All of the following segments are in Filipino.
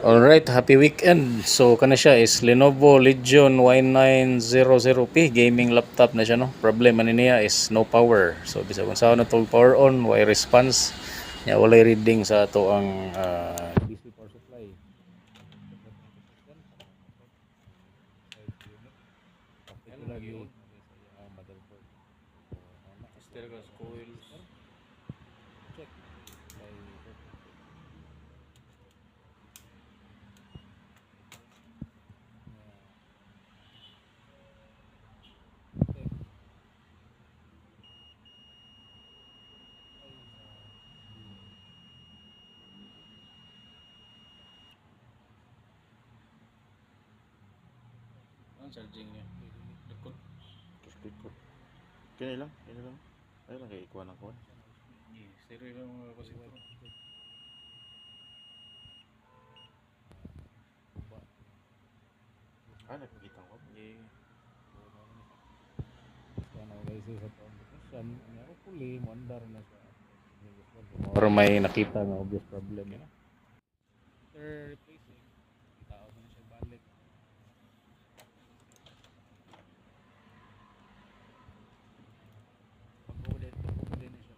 Alright, happy weekend. So kana siya is Lenovo Legion Y900P gaming laptop na siya no. Problem ani niya is no power. So bisag unsa na tol power on, why response. Ya walay reading sa ato ang DC power supply. Particularly motherboard. Stereo coils. Check. Ang charging niya. Likod. Likod. Kini lang. Ay lang kay ikuan ako. Stereo lang mga kasi ito. Ah, nakikita ko. Or may nakita nga obvious problem yun. After replacing, tao na siya balik. Pag-ulit na siya.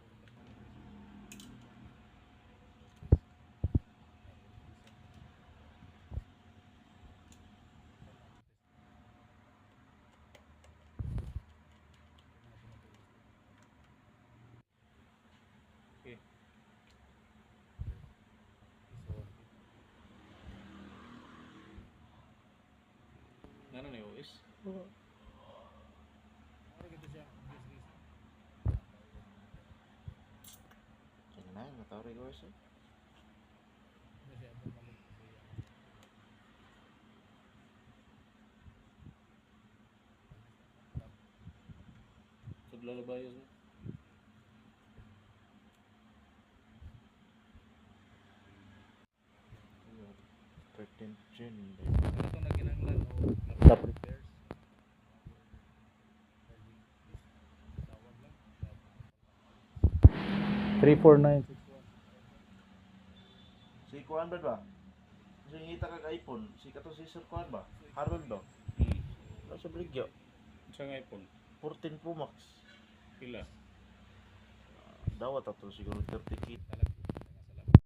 Okay. Ano na yung OS? Oo. Kini na, natawag ko siya. Lalabayos mo. June. Ano itong naginanglan o laptop repairs? 34961. Si kuan ba? Si ngita kag iPhone, si kato si Sir kuan ba? Harold ba? Wala sa Bligyo. Sa iPhone? 14 Pro Max. Pila? Dawat ato siguro 30K.